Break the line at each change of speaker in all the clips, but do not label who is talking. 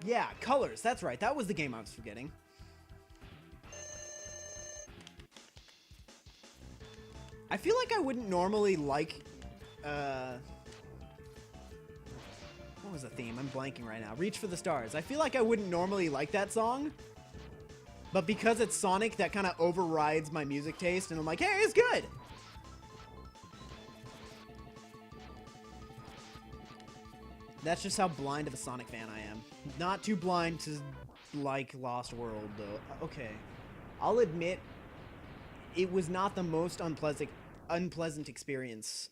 Yeah, Colors. That's right. That was the game I was forgetting. I feel like I wouldn't normally like, what was the theme? I'm blanking right now. Reach for the Stars. I feel like I wouldn't normally like that song, but because it's Sonic, that kind of overrides my music taste, and I'm like, hey, it's good! That's just how blind of a Sonic fan I am. Not too blind to like Lost World, though. Okay. I'll admit, it was not the most unpleasant experience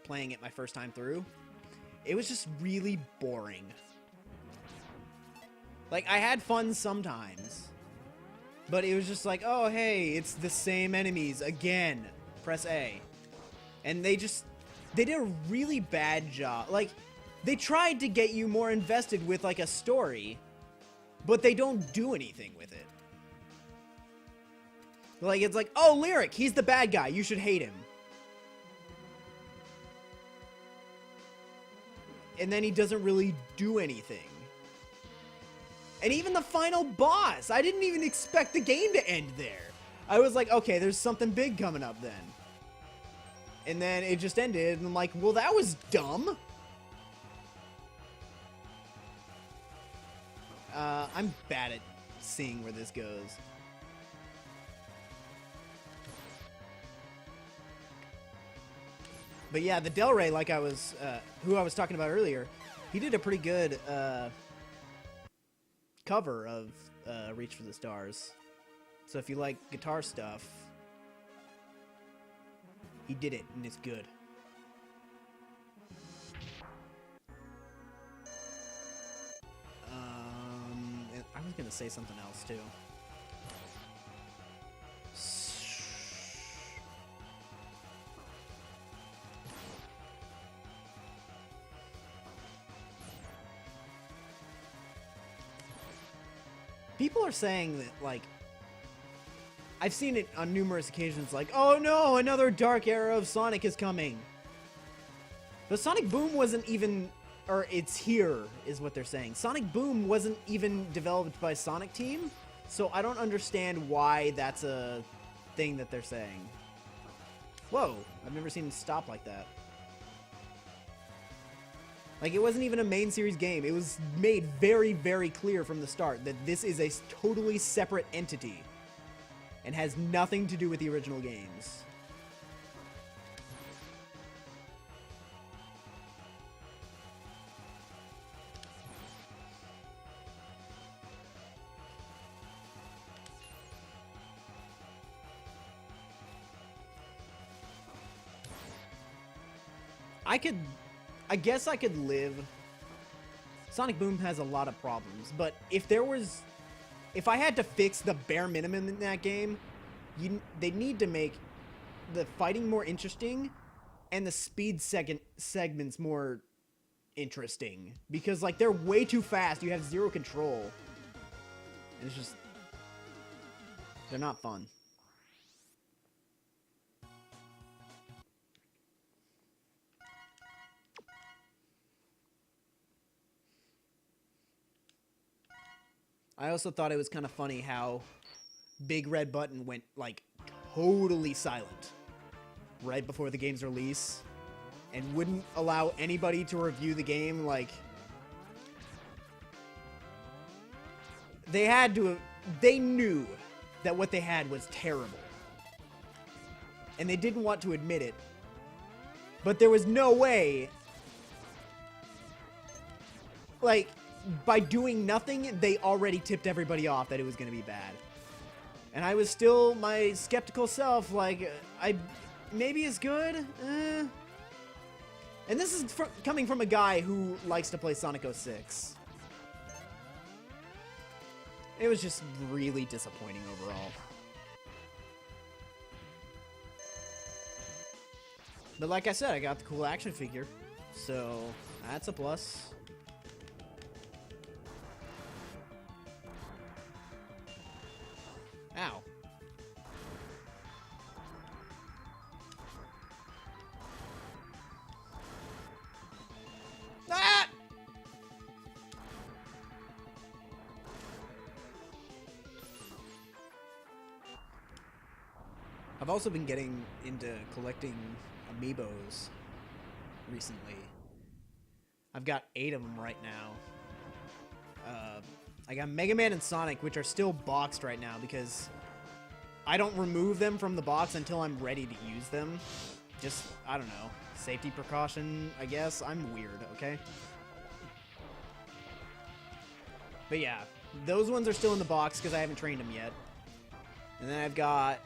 playing it my first time through. It was just really boring. Like, I had fun sometimes, but it was just like, oh, hey, it's the same enemies again. Press A. And they did a really bad job. Like, they tried to get you more invested with, like, a story, but they don't do anything with it. Like, it's like, oh, Lyric, he's the bad guy. You should hate him. And then he doesn't really do anything. And even the final boss, I didn't even expect the game to end there. I was like, okay, there's something big coming up then. And then it just ended, and I'm like, well, that was dumb. I'm bad at seeing where this goes. But yeah, the Del Rey, like who I was talking about earlier, he did a pretty good cover of Reach for the Stars. So if you like guitar stuff, he did it, and it's good. I was gonna say something else too. People are saying that, like, I've seen it on numerous occasions, like, oh no, another dark era of Sonic is coming. But Sonic Boom wasn't even, or it's here, is what they're saying. Sonic Boom wasn't even developed by Sonic Team, so I don't understand why that's a thing that they're saying. Whoa, I've never seen it stop like that. Like, it wasn't even a main series game. It was made very, very clear from the start that this is a totally separate entity and has nothing to do with the original games. I guess I could live. Sonic Boom has a lot of problems, but if I had to fix the bare minimum in that game, they need to make the fighting more interesting and the speed segments more interesting, because, like, they're way too fast. You have zero control, and it's just, they're not fun. I also thought it was kind of funny how Big Red Button went, like, totally silent right before the game's release and wouldn't allow anybody to review the game. Like, they knew that what they had was terrible, and they didn't want to admit it, but there was no way, like, by doing nothing, they already tipped everybody off that it was going to be bad. And I was still my skeptical self, like, maybe it's good? And this is coming from a guy who likes to play Sonic 06. It was just really disappointing overall. But like I said, I got the cool action figure, so that's a plus. Ow. Ah! I've also been getting into collecting amiibos recently. I've got 8 of them right now. I got Megaman and Sonic, which are still boxed right now because I don't remove them from the box until I'm ready to use them. Just, I don't know, safety precaution, I guess. I'm weird, okay? But yeah, those ones are still in the box because I haven't trained them yet. And then I've got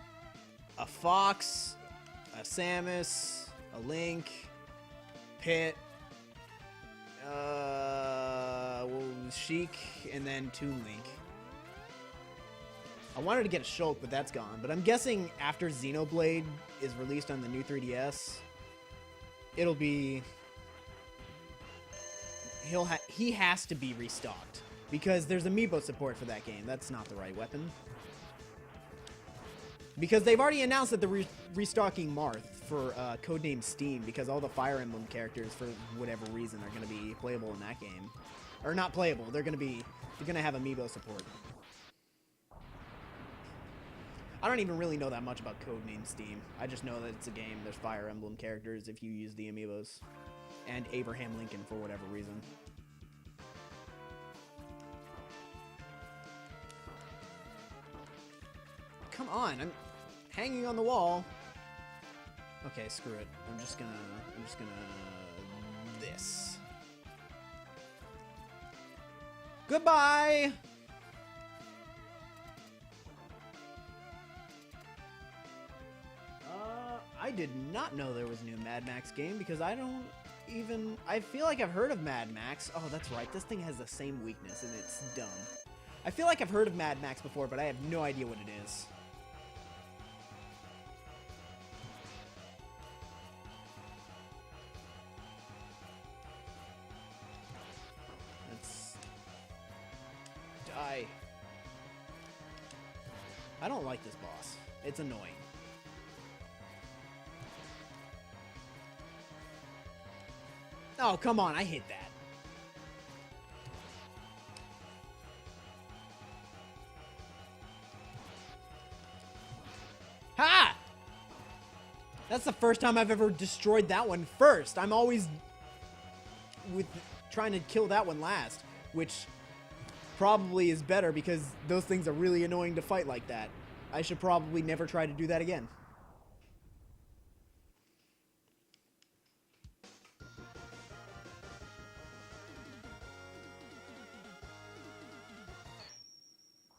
a Fox, a Samus, a Link, Pit, Sheik, and then Toon Link. I wanted to get a Shulk, but that's gone. But I'm guessing after Xenoblade is released on the new 3DS, it'll be... he has to be restocked. Because there's amiibo support for that game. That's not the right weapon. Because they've already announced that they're restocking Marth for codename Steam, because all the Fire Emblem characters, for whatever reason, are going to be playable in that game. Or not playable, they're going to have amiibo support. I don't even really know that much about codename Steam. I just know that it's a game, there's Fire Emblem characters if you use the amiibos. And Abraham Lincoln for whatever reason. Come on, I'm hanging on the wall. Okay, screw it. I'm just gonna this. Goodbye! I did not know there was a new Mad Max game because I feel like I've heard of Mad Max. Oh, that's right. This thing has the same weakness and it's dumb. I feel like I've heard of Mad Max before, but I have no idea what it is. I don't like this boss. It's annoying. Oh, come on. I hit that. Ha! That's the first time I've ever destroyed that one first. I'm always trying to kill that one last, which probably is better because those things are really annoying to fight like that. I should probably never try to do that again.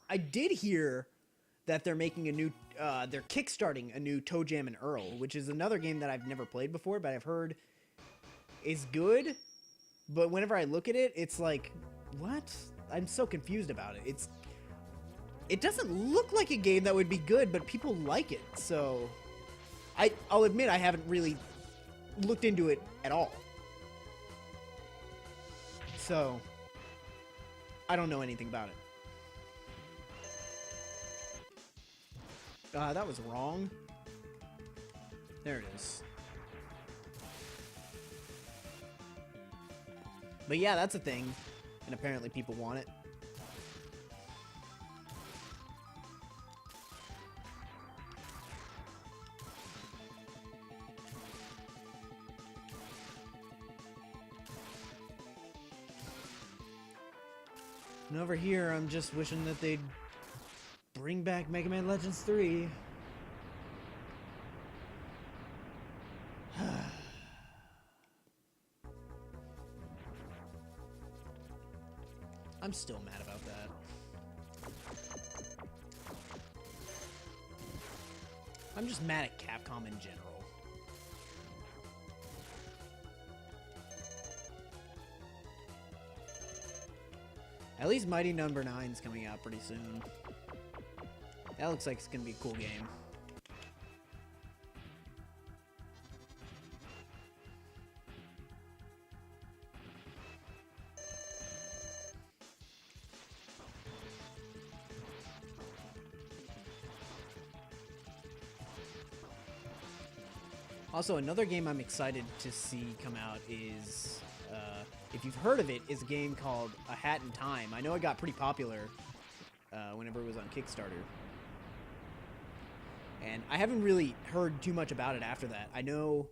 I did hear that they're making a new, they're kickstarting a new Toe Jam and Earl, which is another game that I've never played before, but I've heard is good. But whenever I look at it, it's like, what? I'm so confused about it. It doesn't look like a game that would be good, but people like it. So I'll admit I haven't really looked into it at all. So I don't know anything about it. That was wrong. There it is. But yeah, that's a thing. And apparently people want it. And over here, I'm just wishing that they'd bring back Mega Man Legends 3. I'm still mad about that. I'm just mad at Capcom in general. At least Mighty Number 9's coming out pretty soon. That looks like it's gonna be a cool game. Also, another game I'm excited to see come out is, if you've heard of it, is a game called A Hat in Time. I know it got pretty popular whenever it was on Kickstarter. And I haven't really heard too much about it after that. I know,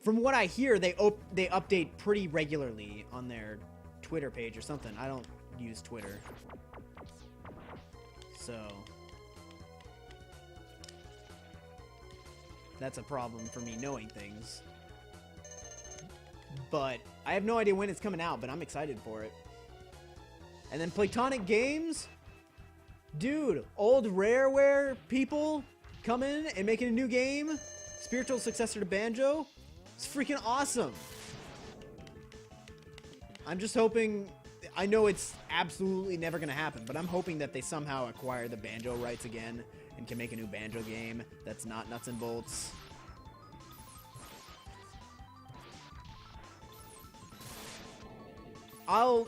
from what I hear, they update pretty regularly on their Twitter page or something. I don't use Twitter. So that's a problem for me knowing things. But I have no idea when it's coming out, but I'm excited for it. And then Platonic Games? Dude, old Rareware people coming and making a new game? Spiritual successor to Banjo? It's freaking awesome. I'm just hoping... I know it's absolutely never going to happen, but I'm hoping that they somehow acquire the Banjo rights again and can make a new Banjo game that's not nuts and bolts. I'll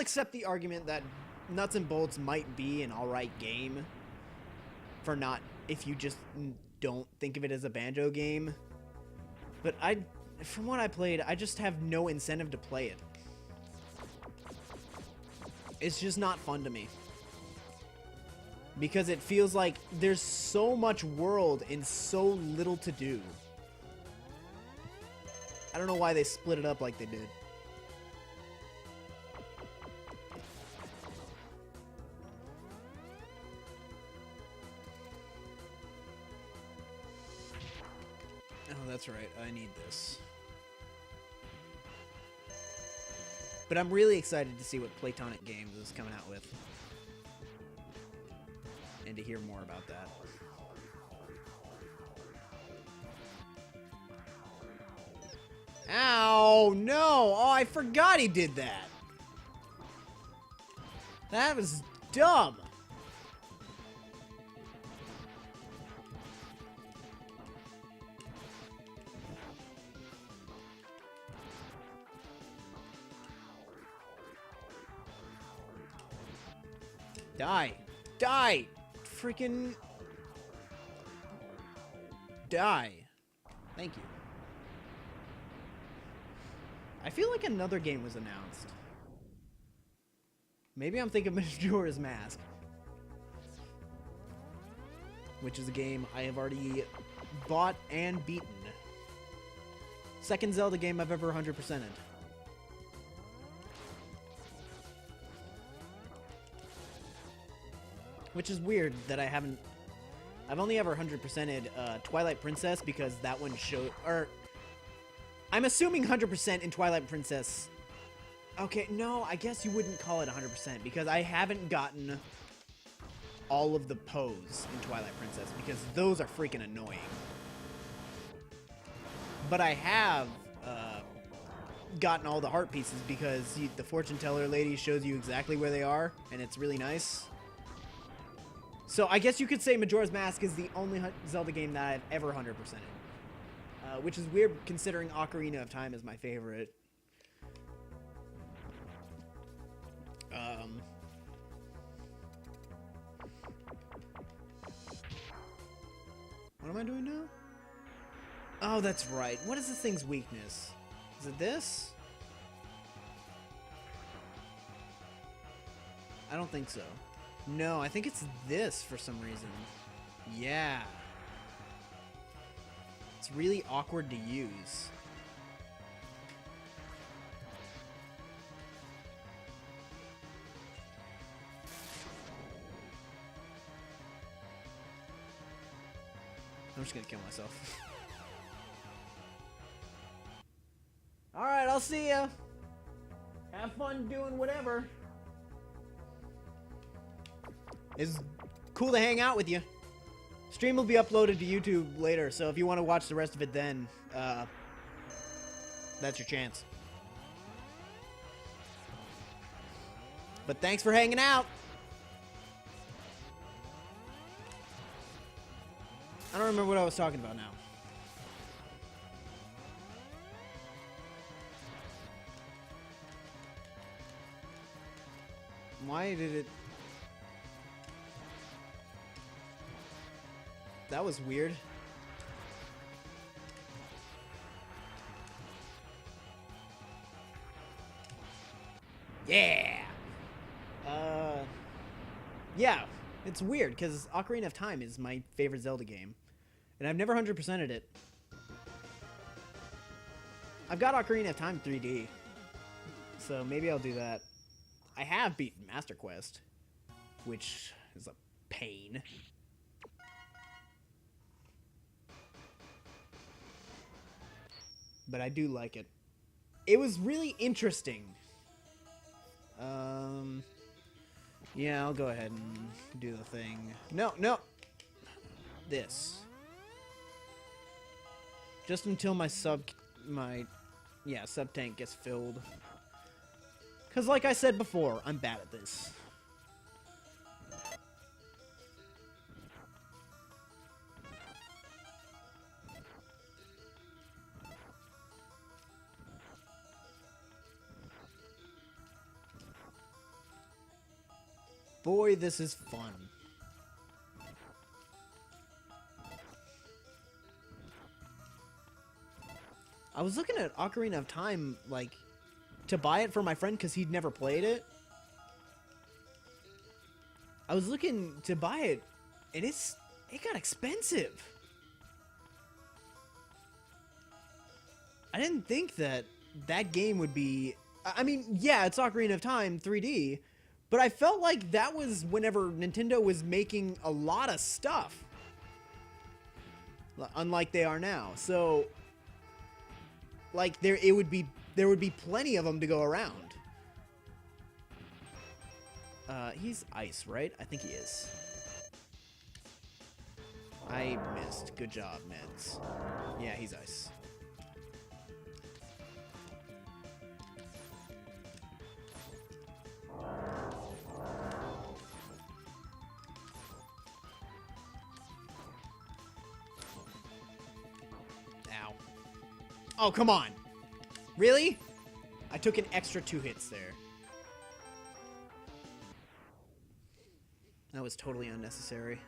accept the argument that Nuts and Bolts might be an alright game for not, if you just don't think of it as a Banjo game. But from what I played, I just have no incentive to play it. It's just not fun to me. Because it feels like there's so much world and so little to do. I don't know why they split it up like they did. Oh, that's right. I need this. But I'm really excited to see what Platonic Games is coming out with. And to hear more about that. Ow, no! Oh, I forgot he did that! That was dumb! Die! Die! Freaking... Die. Thank you. I feel like another game was announced. Maybe I'm thinking of Majora's Mask. Which is a game I have already bought and beaten. Second Zelda game I've ever 100%ed. Which is weird that I haven't... I've only ever 100%ed Twilight Princess because that one showed... Or... I'm assuming 100% in Twilight Princess... Okay, no, I guess you wouldn't call it 100% because I haven't gotten all of the pose in Twilight Princess because those are freaking annoying. But I have gotten all the heart pieces because the fortune teller lady shows you exactly where they are and it's really nice. So I guess you could say Majora's Mask is the only Zelda game that I've ever 100%ed. Which is weird considering Ocarina of Time is my favorite. What am I doing now? Oh, that's right. What is this thing's weakness? Is it this? I don't think so. No, I think it's this for some reason. Yeah. It's really awkward to use. I'm just gonna kill myself. Alright, I'll see ya. Have fun doing whatever. It's cool to hang out with you. Stream will be uploaded to YouTube later, so if you want to watch the rest of it then, that's your chance. But thanks for hanging out. I don't remember what I was talking about now. Why did it... That was weird. Yeah. Yeah. It's weird, because Ocarina of Time is my favorite Zelda game. And I've never 100%ed it. I've got Ocarina of Time 3D. So maybe I'll do that. I have beaten Master Quest, which is a pain. But I do like it. It was really interesting. Yeah, I'll go ahead and do the thing. No, no. This. Just until my sub tank gets filled. Because like I said before, I'm bad at this. Boy, this is fun. I was looking at Ocarina of Time, like, to buy it for my friend because he'd never played it. I was looking to buy it, and it got expensive. I didn't think that game would be... I mean, yeah, it's Ocarina of Time 3D, but I felt like that was whenever Nintendo was making a lot of stuff. Unlike they are now. So, like, there would be plenty of them to go around. He's ice, right? I think he is. I missed. Good job, Medz. Yeah, he's ice. Ow. Oh, come on. Really? I took an extra 2 hits there. That was totally unnecessary.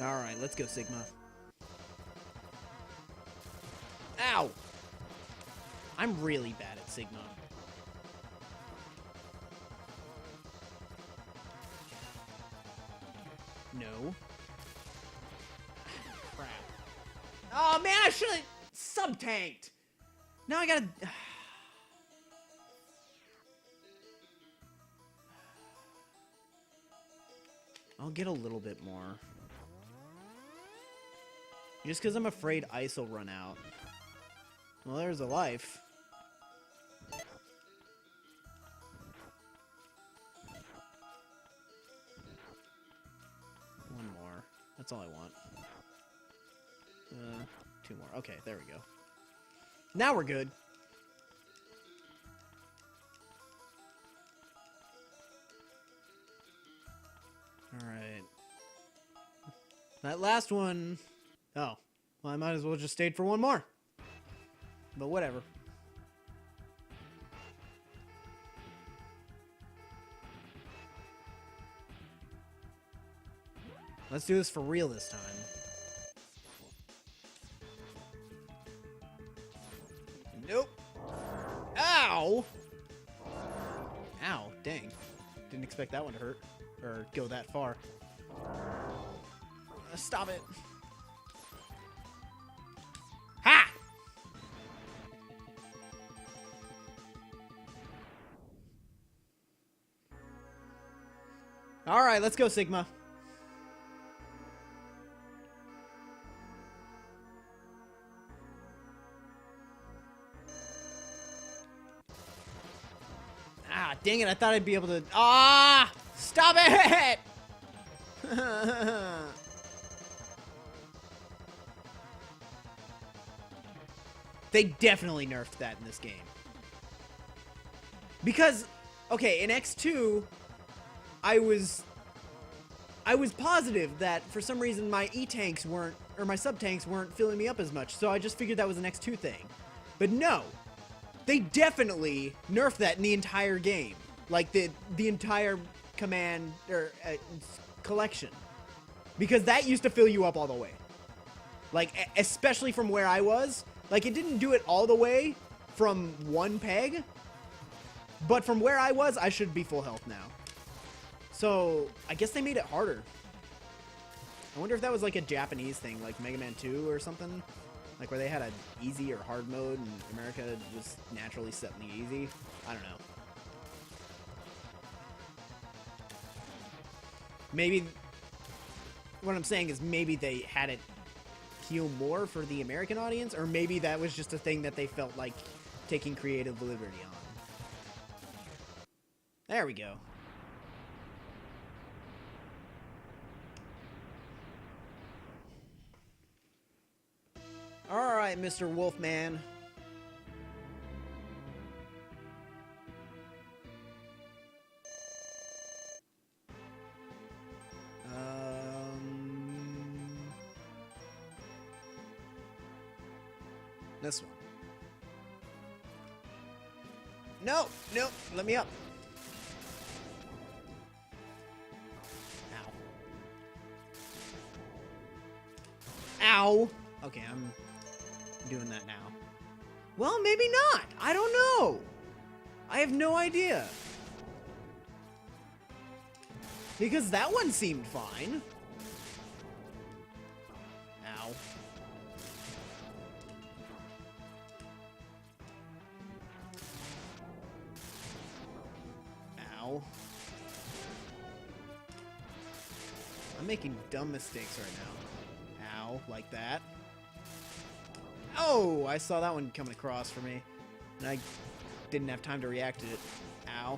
Alright, let's go, Sigma. Ow! I'm really bad at Sigma. No. Crap. Oh, man, I should have sub-tanked. Now I gotta... I'll get a little bit more. Just because I'm afraid ice will run out. Well, there's a life. One more. That's all I want. 2 more. Okay, there we go. Now we're good. Alright. That last one... Oh. Well, I might as well just stayed for one more. But whatever. Let's do this for real this time. Nope. Ow! Ow, dang. Didn't expect that one to hurt. Or go that far. Stop it. Ha! Alright, let's go, Sigma. Ah, dang it, I thought I'd be able to... Ah! Stop it! They definitely nerfed that in this game. Because, okay, in X2, I was positive that for some reason my E-tanks weren't, or my sub-tanks weren't filling me up as much, so I just figured that was an X2 thing. But no, they definitely nerfed that in the entire game. Like, the entire command, or collection. Because that used to fill you up all the way. Like, especially from where I was. Like, it didn't do it all the way from one peg. But from where I was, I should be full health now. So, I guess they made it harder. I wonder if that was like a Japanese thing, like Mega Man 2 or something. Like where they had an easy or hard mode and America was naturally set in the easy. I don't know. Maybe, what I'm saying is maybe they had it heal more for the American audience, or maybe that was just a thing that they felt like taking creative liberty on. There we go. Alright, Mr. Wolfman. This one. No, no, let me up. Ow. Ow. Okay, I'm doing that now. Well, maybe not. I don't know. I have no idea. Because that one seemed fine. Ow. Ow. I'm making dumb mistakes right now. Ow, like that. Oh, I saw that one coming across for me. And I didn't have time to react to it. Ow.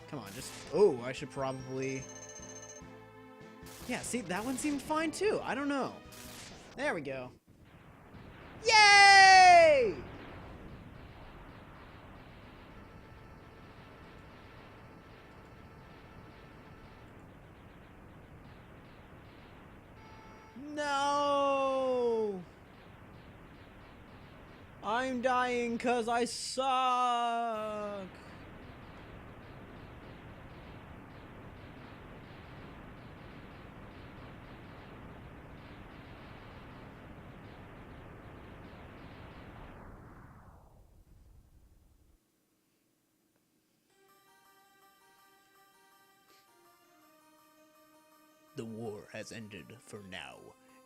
Come on, just... Oh, I should probably... Yeah, see, that one seemed fine too. I don't know. There we go. Yay! No! I'm dying 'cause I suck! The war has ended for now,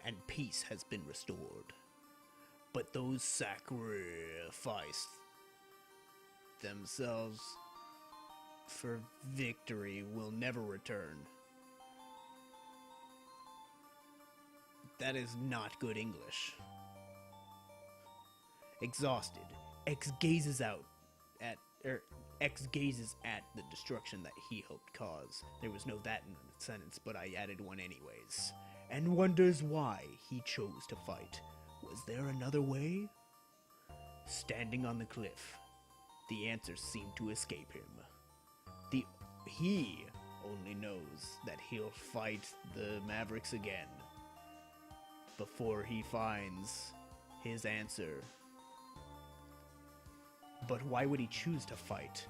and peace has been restored. But those sacrificed themselves for victory will never return. That is not good English. Exhausted, X gazes at the destruction that he helped cause. There was no that in the sentence, but I added one anyways. And wonders why he chose to fight. Was there another way? Standing on the cliff, the answers seem to escape him. He only knows that he'll fight the Mavericks again before he finds his answer. But why would he choose to fight?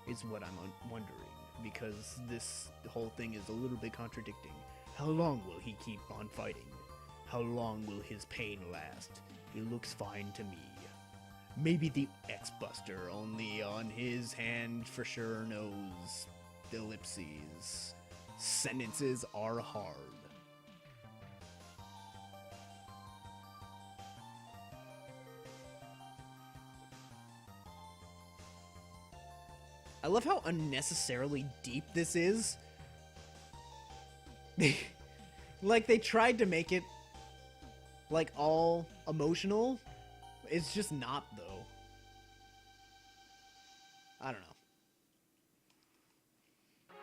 Is what I'm wondering, because this whole thing is a little bit contradicting. How long will he keep on fighting? How long will his pain last? It looks fine to me. Maybe the X-Buster only on his hand for sure knows ellipses. Sentences are hard. I love how unnecessarily deep this is. Like, they tried to make it, like, all emotional. It's just not, though. I don't know.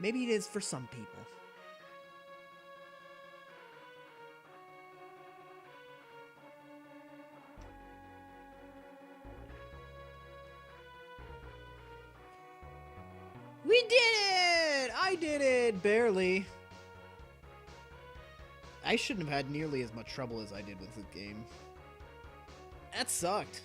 Maybe it is for some people. We did it! I did it! Barely. I shouldn't have had nearly as much trouble as I did with this game. That sucked.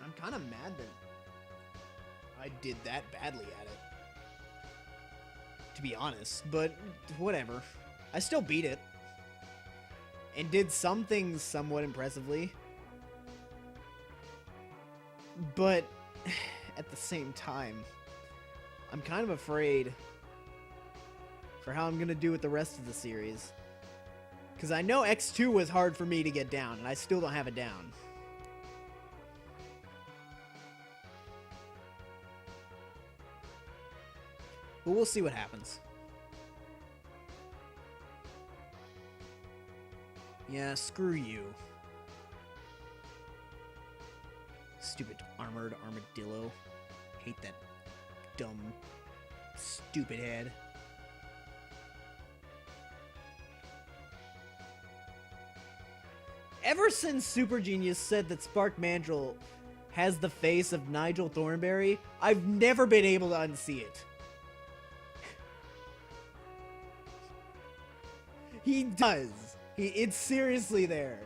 I'm kind of mad that I did that badly at it. to be honest, but whatever. I still beat it. And did some things somewhat impressively. But at the same time, I'm kind of afraid for how I'm going to do with the rest of the series. Because I know X2 was hard for me to get down, and I still don't have it down. But we'll see what happens. Yeah, screw you. Stupid armored armadillo. Hate that dumb, stupid head. Ever since Super Genius said that Spark Mandrill has the face of Nigel Thornberry, I've never been able to unsee it. He does. It's seriously there.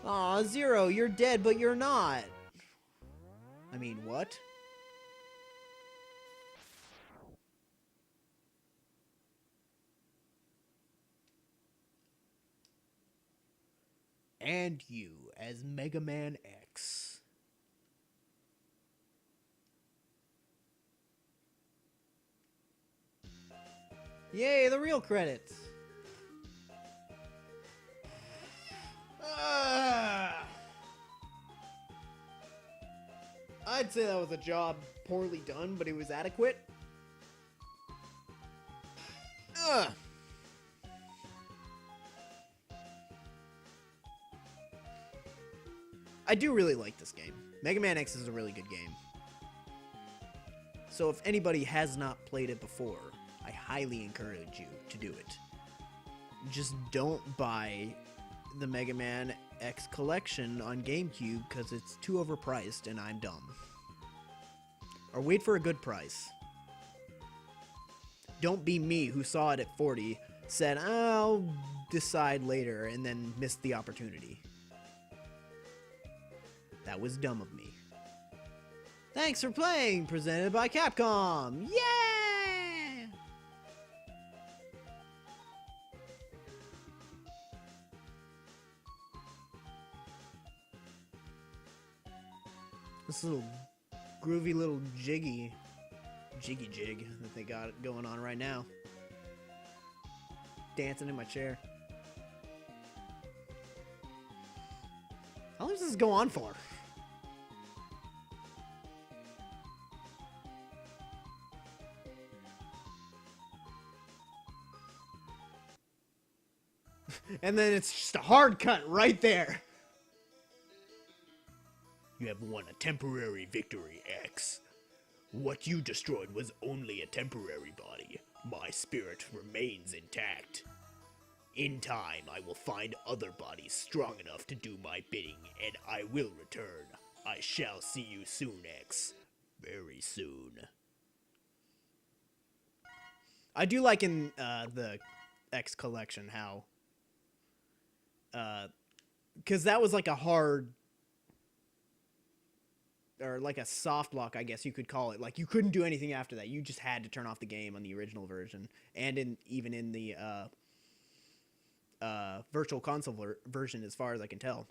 Aw, Zero, you're dead, but you're not. I mean, what? And you as Megaman X. Yay, the real credits. I'd say that was a job poorly done, but it was adequate. I do really like this game. Mega Man X is a really good game. So if anybody has not played it before, I highly encourage you to do it. Just don't buy the Mega Man X collection on GameCube because it's too overpriced and I'm dumb. Or wait for a good price. Don't be me who saw it at 40, said, I'll decide later, and then missed the opportunity. That was dumb of me. Thanks for playing, presented by Capcom. Yeah! This little groovy little jiggy jig that they got going on right now. Dancing in my chair. How long does this go on for? And then it's just a hard cut right there. You have won a temporary victory, X. What you destroyed was only a temporary body. My spirit remains intact. In time, I will find other bodies strong enough to do my bidding, and I will return. I shall see you soon, X. Very soon. I do like in the X collection how... because that was like a hard... or like a soft lock, I guess you could call it. Like, you couldn't do anything after that. You just had to turn off the game on the original version. And even in the virtual console version, as far as I can tell.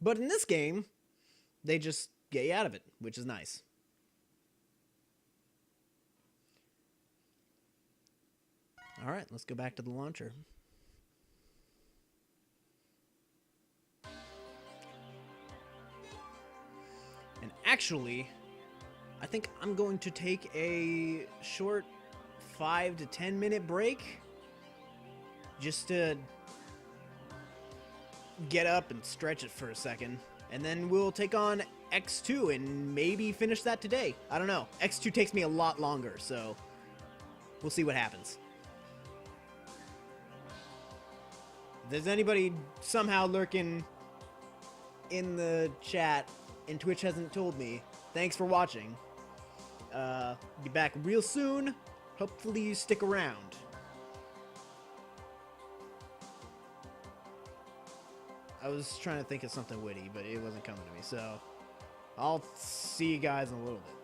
But in this game, they just get you out of it, which is nice. Alright, let's go back to the launcher. And actually, I think I'm going to take a short 5 to 10 minute break just to get up and stretch it for a second. And then we'll take on X2 and maybe finish that today. I don't know. X2 takes me a lot longer, so we'll see what happens. If there's anybody somehow lurking in the chat and Twitch hasn't told me, thanks for watching. Be back real soon. Hopefully you stick around. I was trying to think of something witty, but it wasn't coming to me, so I'll see you guys in a little bit.